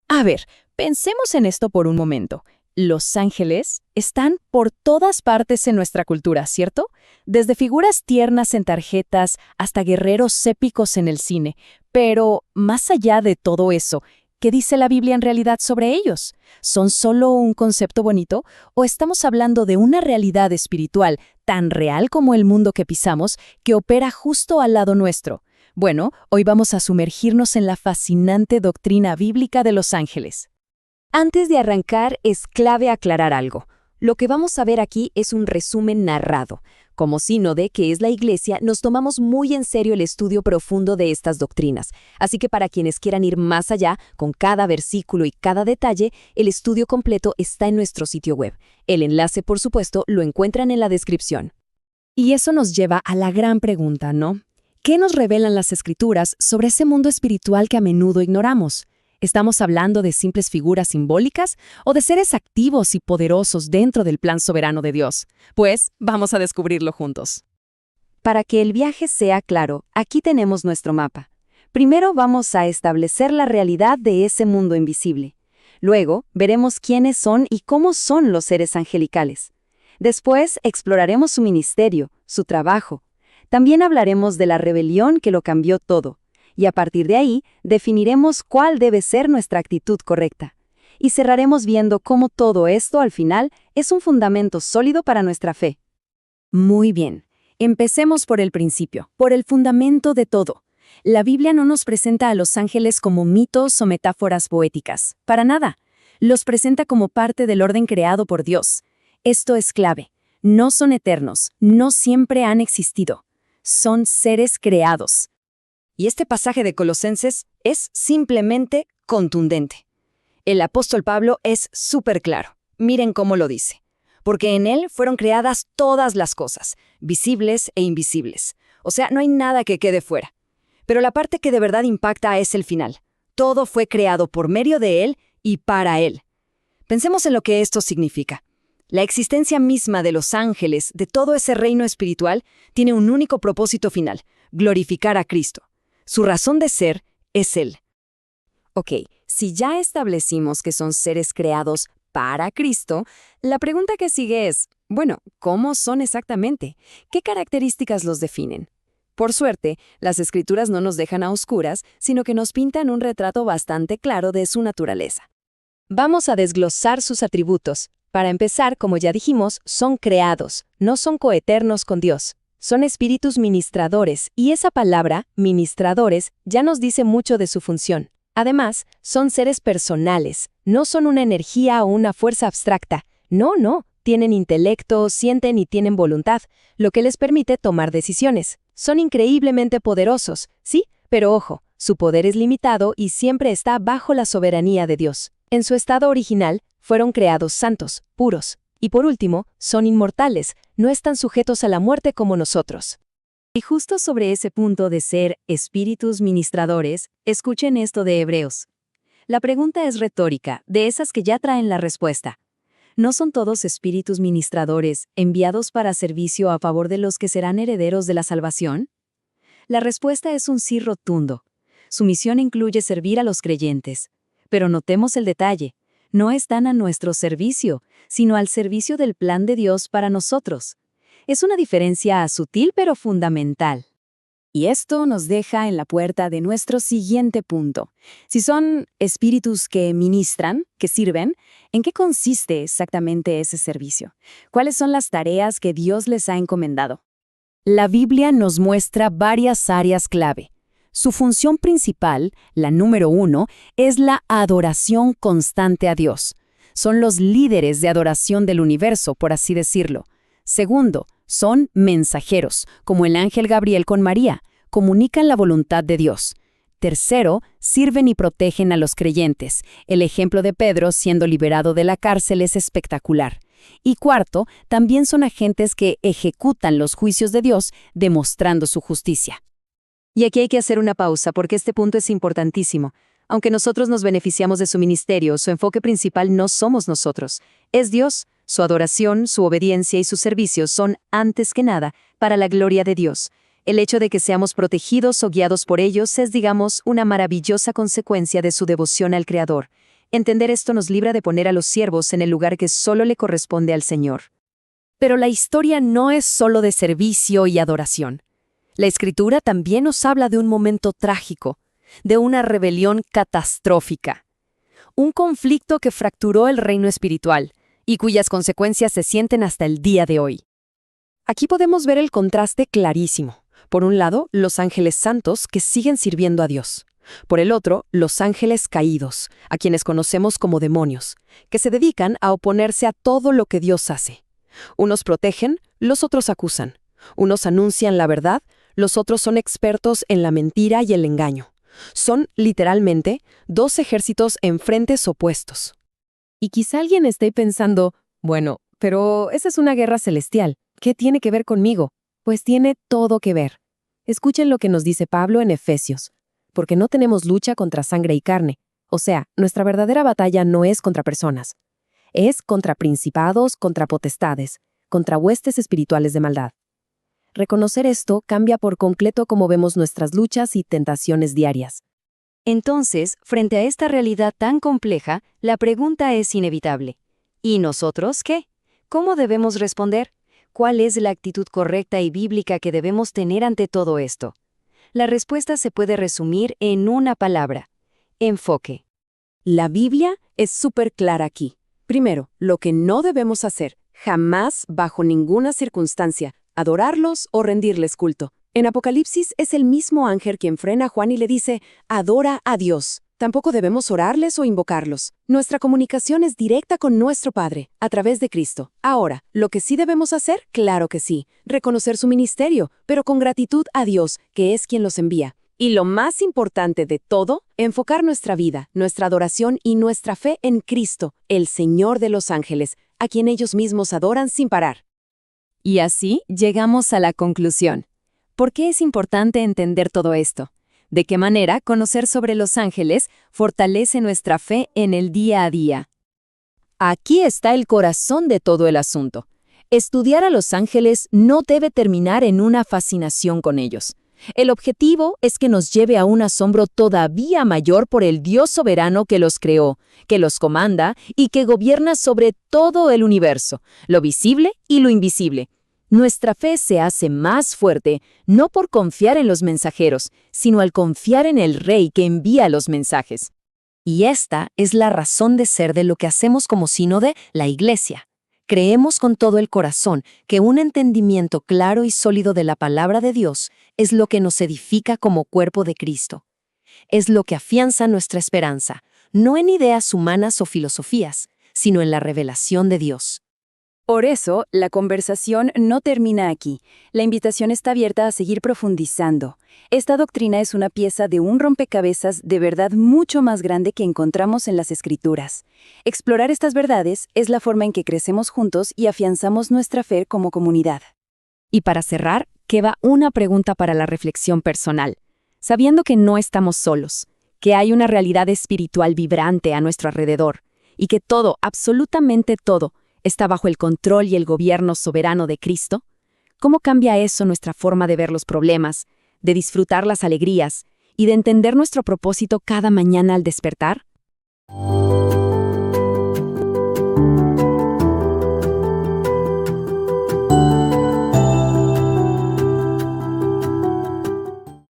A ver, pensemos en esto por un momento. Los ángeles están por todas partes en nuestra cultura, ¿cierto? Desde figuras tiernas en tarjetas hasta guerreros épicos en el cine. Pero, más allá de todo eso, ¿qué dice la Biblia en realidad sobre ellos? ¿Son solo un concepto bonito o estamos hablando de una realidad espiritual tan real como el mundo que pisamos que opera justo al lado nuestro? Bueno, hoy vamos a sumergirnos en la fascinante doctrina bíblica de los ángeles. Antes de arrancar, es clave aclarar algo. Lo que vamos a ver aquí es un resumen narrado. Como sínode, que es la Iglesia, nos tomamos muy en serio el estudio profundo de estas doctrinas. Así que para quienes quieran ir más allá, con cada versículo y cada detalle, el estudio completo está en nuestro sitio web. El enlace, por supuesto, lo encuentran en la descripción. Y eso nos lleva a la gran pregunta, ¿no? ¿Qué nos revelan las Escrituras sobre ese mundo espiritual que a menudo ignoramos? ¿Estamos hablando de simples figuras simbólicas o de seres activos y poderosos dentro del plan soberano de Dios? Pues vamos a descubrirlo juntos. Para que el viaje sea claro, aquí tenemos nuestro mapa. Primero vamos a establecer la realidad de ese mundo invisible. Luego veremos quiénes son y cómo son los seres angelicales. Después exploraremos su ministerio, su trabajo. También hablaremos de la rebelión que lo cambió todo. Y a partir de ahí, definiremos cuál debe ser nuestra actitud correcta. Y cerraremos viendo cómo todo esto, al final, es un fundamento sólido para nuestra fe. Muy bien. Empecemos por el principio, por el fundamento de todo. La Biblia no nos presenta a los ángeles como mitos o metáforas poéticas. Para nada. Los presenta como parte del orden creado por Dios. Esto es clave. No son eternos, no siempre han existido. Son seres creados. Y este pasaje de Colosenses es simplemente contundente. El apóstol Pablo es súper claro. Miren cómo lo dice. Porque en él fueron creadas todas las cosas, visibles e invisibles. O sea, no hay nada que quede fuera. Pero la parte que de verdad impacta es el final. Todo fue creado por medio de él y para él. Pensemos en lo que esto significa. La existencia misma de los ángeles, de todo ese reino espiritual, tiene un único propósito final: glorificar a Cristo. Su razón de ser es Él. Ok, si ya establecimos que son seres creados para Cristo, la pregunta que sigue es, bueno, ¿cómo son exactamente? ¿Qué características los definen? Por suerte, las Escrituras no nos dejan a oscuras, sino que nos pintan un retrato bastante claro de su naturaleza. Vamos a desglosar sus atributos. Para empezar, como ya dijimos, son creados, no son coeternos con Dios. Son espíritus ministradores, y esa palabra, ministradores, ya nos dice mucho de su función. Además, son seres personales, no son una energía o una fuerza abstracta. No, tienen intelecto, sienten y tienen voluntad, lo que les permite tomar decisiones. Son increíblemente poderosos, sí, pero ojo, su poder es limitado y siempre está bajo la soberanía de Dios. En su estado original, fueron creados santos, puros. Y por último, son inmortales, no están sujetos a la muerte como nosotros. Y justo sobre ese punto de ser espíritus ministradores, escuchen esto de Hebreos. La pregunta es retórica, de esas que ya traen la respuesta. ¿No son todos espíritus ministradores enviados para servicio a favor de los que serán herederos de la salvación? La respuesta es un sí rotundo. Su misión incluye servir a los creyentes. Pero notemos el detalle. No están a nuestro servicio, sino al servicio del plan de Dios para nosotros. Es una diferencia sutil pero fundamental. Y esto nos deja en la puerta de nuestro siguiente punto. Si son espíritus que ministran, que sirven, ¿en qué consiste exactamente ese servicio? ¿Cuáles son las tareas que Dios les ha encomendado? La Biblia nos muestra varias áreas clave. Su función principal, la número 1, es la adoración constante a Dios. Son los líderes de adoración del universo, por así decirlo. Segundo, son mensajeros, como el ángel Gabriel con María, comunican la voluntad de Dios. Tercero, sirven y protegen a los creyentes. El ejemplo de Pedro siendo liberado de la cárcel es espectacular. Y cuarto, también son agentes que ejecutan los juicios de Dios, demostrando su justicia. Y aquí hay que hacer una pausa porque este punto es importantísimo. Aunque nosotros nos beneficiamos de su ministerio, su enfoque principal no somos nosotros. Es Dios. Su adoración, su obediencia y sus servicios son, antes que nada, para la gloria de Dios. El hecho de que seamos protegidos o guiados por ellos es, digamos, una maravillosa consecuencia de su devoción al Creador. Entender esto nos libra de poner a los siervos en el lugar que solo le corresponde al Señor. Pero la historia no es solo de servicio y adoración. La Escritura también nos habla de un momento trágico, de una rebelión catastrófica. Un conflicto que fracturó el reino espiritual y cuyas consecuencias se sienten hasta el día de hoy. Aquí podemos ver el contraste clarísimo. Por un lado, los ángeles santos que siguen sirviendo a Dios. Por el otro, los ángeles caídos, a quienes conocemos como demonios, que se dedican a oponerse a todo lo que Dios hace. Unos protegen, los otros acusan. Unos anuncian la verdad, los otros son expertos en la mentira y el engaño. Son, literalmente, dos ejércitos en frentes opuestos. Y quizá alguien esté pensando, bueno, pero esa es una guerra celestial. ¿Qué tiene que ver conmigo? Pues tiene todo que ver. Escuchen lo que nos dice Pablo en Efesios. Porque no tenemos lucha contra sangre y carne. O sea, nuestra verdadera batalla no es contra personas. Es contra principados, contra potestades, contra huestes espirituales de maldad. Reconocer esto cambia por completo cómo vemos nuestras luchas y tentaciones diarias. Entonces, frente a esta realidad tan compleja, la pregunta es inevitable. ¿Y nosotros qué? ¿Cómo debemos responder? ¿Cuál es la actitud correcta y bíblica que debemos tener ante todo esto? La respuesta se puede resumir en una palabra: enfoque. La Biblia es súper clara aquí. Primero, lo que no debemos hacer, jamás, bajo ninguna circunstancia, adorarlos o rendirles culto. En Apocalipsis es el mismo ángel quien frena a Juan y le dice, adora a Dios. Tampoco debemos orarles o invocarlos. Nuestra comunicación es directa con nuestro Padre, a través de Cristo. Ahora, ¿lo que sí debemos hacer? Claro que sí. Reconocer su ministerio, pero con gratitud a Dios, que es quien los envía. Y lo más importante de todo, enfocar nuestra vida, nuestra adoración y nuestra fe en Cristo, el Señor de los ángeles, a quien ellos mismos adoran sin parar. Y así llegamos a la conclusión. ¿Por qué es importante entender todo esto? ¿De qué manera conocer sobre los ángeles fortalece nuestra fe en el día a día? Aquí está el corazón de todo el asunto. Estudiar a los ángeles no debe terminar en una fascinación con ellos. El objetivo es que nos lleve a un asombro todavía mayor por el Dios soberano que los creó, que los comanda y que gobierna sobre todo el universo, lo visible y lo invisible. Nuestra fe se hace más fuerte no por confiar en los mensajeros, sino al confiar en el Rey que envía los mensajes. Y esta es la razón de ser de lo que hacemos como sínodo, la Iglesia. Creemos con todo el corazón que un entendimiento claro y sólido de la palabra de Dios es lo que nos edifica como cuerpo de Cristo. Es lo que afianza nuestra esperanza, no en ideas humanas o filosofías, sino en la revelación de Dios. Por eso, la conversación no termina aquí. La invitación está abierta a seguir profundizando. Esta doctrina es una pieza de un rompecabezas de verdad mucho más grande que encontramos en las Escrituras. Explorar estas verdades es la forma en que crecemos juntos y afianzamos nuestra fe como comunidad. Y para cerrar, queda una pregunta para la reflexión personal. Sabiendo que no estamos solos, que hay una realidad espiritual vibrante a nuestro alrededor, y que todo, absolutamente todo, está bajo el control y el gobierno soberano de Cristo, ¿cómo cambia eso nuestra forma de ver los problemas, de disfrutar las alegrías y de entender nuestro propósito cada mañana al despertar?